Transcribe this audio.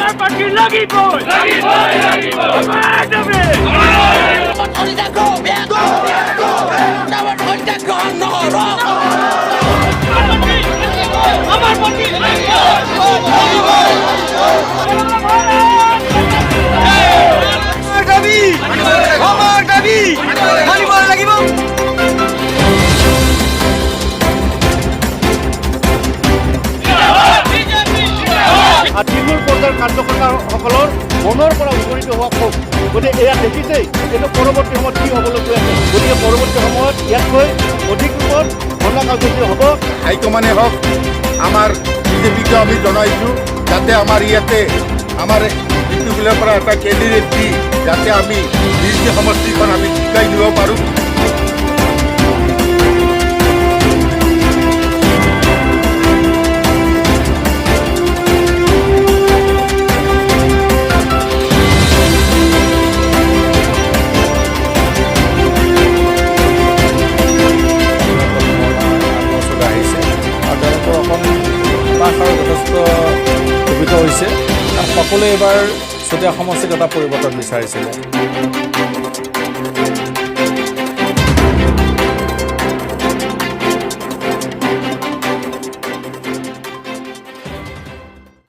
আমাৰ পাৰ্টি লাগিবই আমাৰ দাবি আমাৰ পাৰ্টি আমাৰ দাবি মানিব লাগিব। তৃণমূল পৰ্যায়ৰ কাৰ্যকৰ্তাসকলৰ মনৰ পৰা উপনীত হোৱা ক্ষোভ। গতিকে এয়া দেখিছেই কিন্তু পৰৱৰ্তী সময়ত কি হ'বলৈ গৈ আছে। গতিকে পৰৱৰ্তী সময়ত ইয়াতকৈ অধিক ৰূপত ঘটনা কাৰ্যসূচী হ'ব। হাইকমাণ্ডে হওক আমাৰ বিজেপিকে আমি জনাইছোঁ যাতে আমাৰ ইয়াতে আমাৰ ডিষ্ট্ৰিক্টৰ পৰা এটা কেণ্ডিডেট দি যাতে আমি নিজ সমষ্টিখন আমি জিকাই নিব পাৰোঁ। যথেষ্ট সুবিধা হৈছে। সকলোৱে এইবাৰ চতিয়া সমষ্টিত এটা পৰিৱৰ্তন বিচাৰিছিলে।